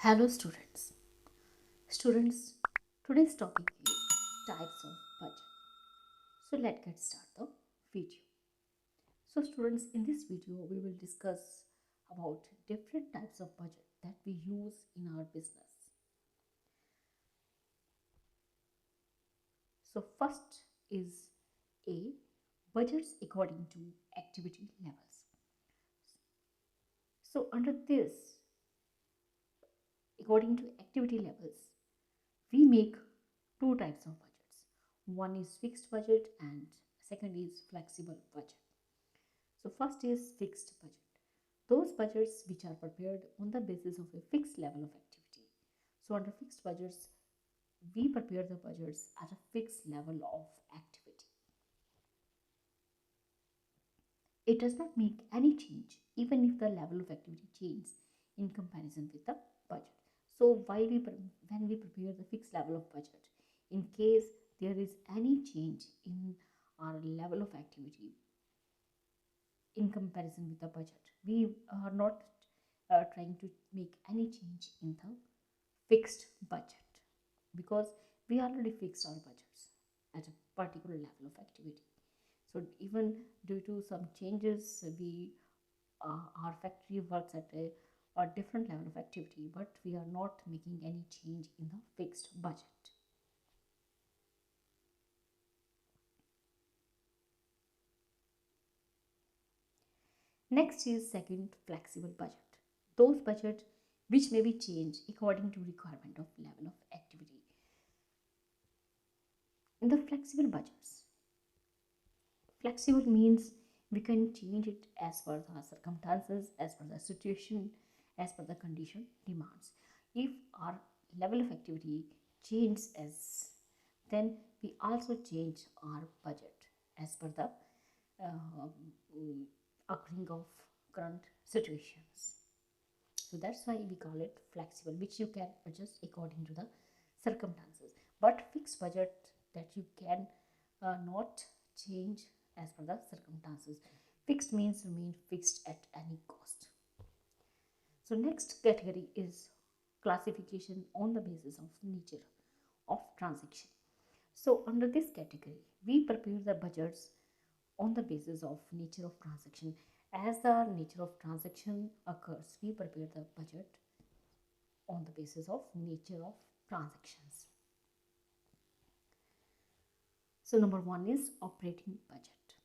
Hello students. Students, today's topic is types of budget. So let's get started the video. So students, in this video we will discuss about different types of budget that we use in our business. So first is A, budgets according to activity levels. So under this, according to activity levels, we make two types of budgets. One is fixed budget and second is flexible budget. So first is fixed budget. Those budgets which are prepared on the basis of a fixed level of activity. So under fixed budgets, we prepare the budgets at a fixed level of activity. It does not make any change even if the level of activity changes in comparison with the budget. So when we prepare the fixed level of budget, in case there is any change in our level of activity in comparison with the budget, we are not trying to make any change in the fixed budget because we already fixed our budgets at a particular level of activity. So even due to some changes, our factory works at a different level of activity, but we are not making any change in the fixed budget. Next is second, flexible budget. Those budget which may be changed according to requirement of level of activity. In the flexible budgets, flexible means we can change it as per the circumstances, as per the situation, as per the condition demands. If our level of activity changes, then we also change our budget as per the occurring of current situations. So that's why we call it flexible, which you can adjust according to the circumstances. But fixed budget that you can not change as per the circumstances. Fixed means remain fixed at any cost. So next category is classification on the basis of nature of transaction. So under this category, we prepare the budgets on the basis of nature of transaction. As the nature of transaction occurs, we prepare the budget on the basis of nature of transactions. So number one is operating budget.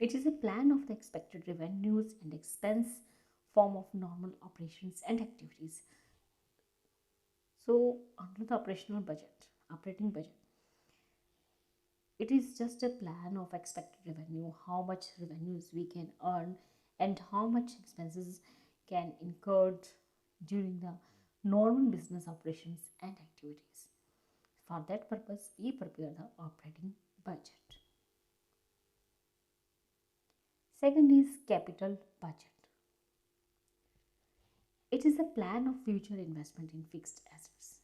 It is a plan of the expected revenues and expense form of normal operations and activities. So under the operating budget, it is just a plan of expected revenue, how much revenues we can earn and how much expenses can incurred during the normal business operations and activities. For that purpose, we prepare the operating budget. Second is capital budget. It is a plan of future investment in fixed assets.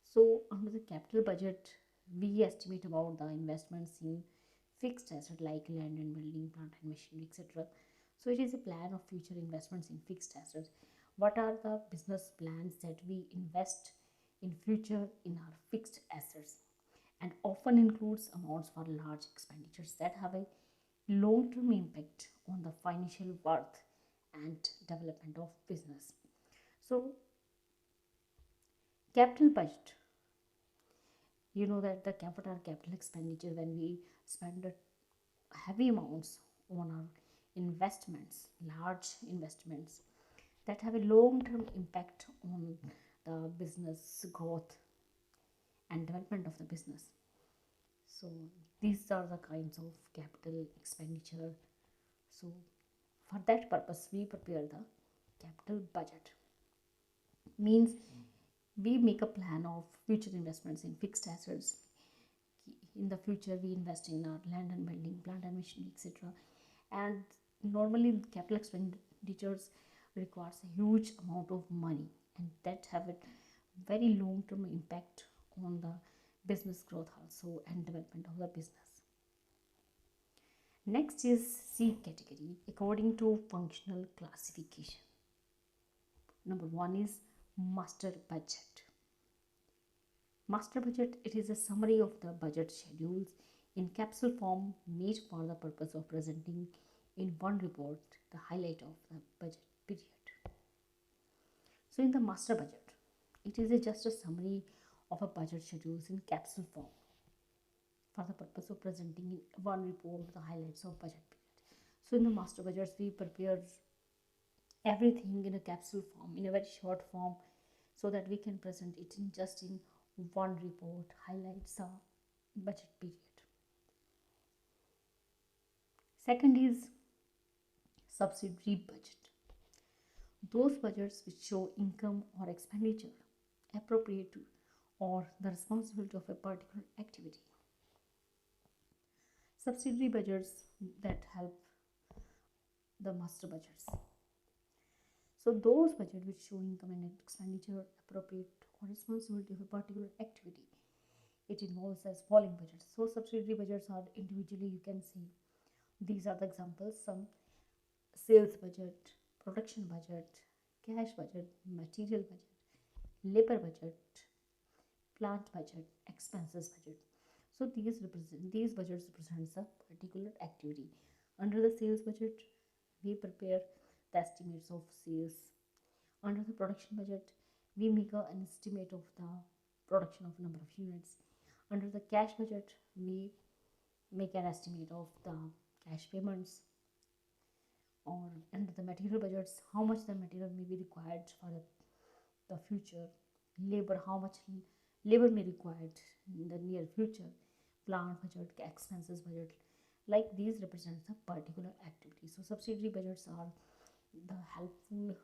So under the capital budget, we estimate about the investments in fixed asset like land and building, plant and machinery, etc. So it is a plan of future investments in fixed assets. What are the business plans that we invest in future in our fixed assets, and often includes amounts for large expenditures that have a long-term impact on the financial worth and development of business. So capital budget, you know that the capital expenditure, when we spend heavy amounts on our investments, large investments that have a long-term impact on the business growth and development of the business. So these are the kinds of capital expenditure. So for that purpose, we prepare the capital budget. Means we make a plan of future investments in fixed assets. In the future, we invest in our land and building, plant and machinery, etc. And normally, capital expenditures requires a huge amount of money, and that have a very long-term impact on the business growth also and development of the business. Next is C category according to functional classification. Number one is master budget. Master budget, it is a summary of the budget schedules in capsule form made for the purpose of presenting in one report the highlight of the budget period. So in the master budget, it is just a summary of a budget schedules in capsule form for the purpose of presenting in one report the highlights of budget period. So in the master budgets, we prepare everything in a capsule form, in a very short form, so that we can present it in just in one report highlights a budget period. Second is subsidiary budget. Those budgets which show income or expenditure appropriate to or the responsibility of a particular activity. Subsidiary budgets that help the master budgets. So those budgets which show income and expenditure appropriate or responsibility of a particular activity. It involves as following budgets. So subsidiary budgets are individually, you can see these are the examples: some sales budget, production budget, cash budget, material budget, labor budget, plant budget, expenses budget. So these budgets represents a particular activity. Under the sales budget, we prepare the estimates of sales. Under the production budget, we make an estimate of the production of number of units. Under the cash budget, we make an estimate of the cash payments. Or under the material budgets, how much the material may be required for the future. Labor, how much labor may be required in the near future. Plant budget, expenses budget, like these represents a particular activity. So subsidiary budgets are the helpful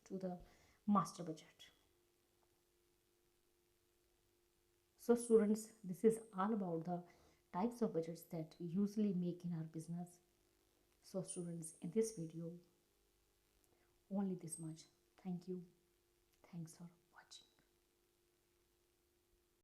to the master budget. So students, this is all about the types of budgets that we usually make in our business. So students, in this video only this much. Thank you. Thanks for